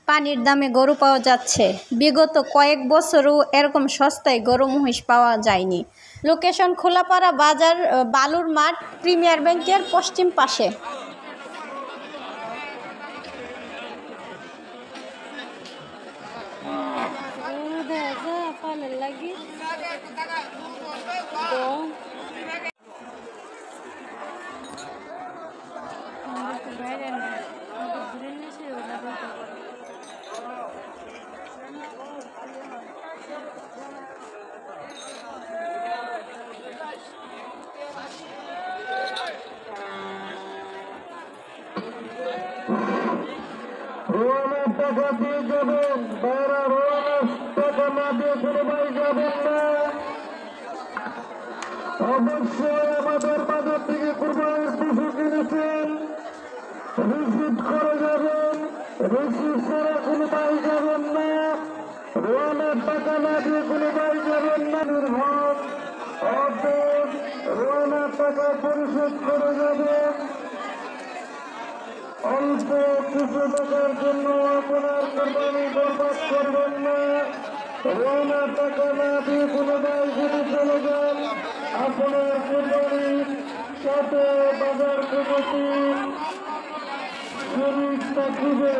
পানির দামে গরু পাওয়া যাচ্ছে। বিগত কয়েক বছরও এরকম সস্তায় গরু মহিষ পাওয়া যায়নি। লোকেশন খোলাপাড়া বাজার, বালুর মাঠ, প্রিমিয়ার ব্যাংকের পশ্চিম পাশে। টাকা দিয়ে যাবেন, বাইরা টাকা না দিয়ে কোনো ভাই যাবেন না। অবশ্যই আমাদের বাজার থেকে কুরবানির পশু কিনেছেন, রিসিভ করে যাবেন, রিসিভ ছাড়া কোনো ভাই যাবেন না। রোয়ানের টাকা না দিয়ে কোনো ভাই যাবেন না। নির্ভর অর্ধেক রোয়ানের টাকা পরিশোধ করে যাবেন। অল্প কিছু টাকার জন্য আপনার কোরবানি বরবাদ করবেন না। রোয়ানের টাকা না দিয়ে কোনো ভাই যদি চলে যান, আপনার কোরবানির সাথে বাজার কমিটি শরীর থাকবে।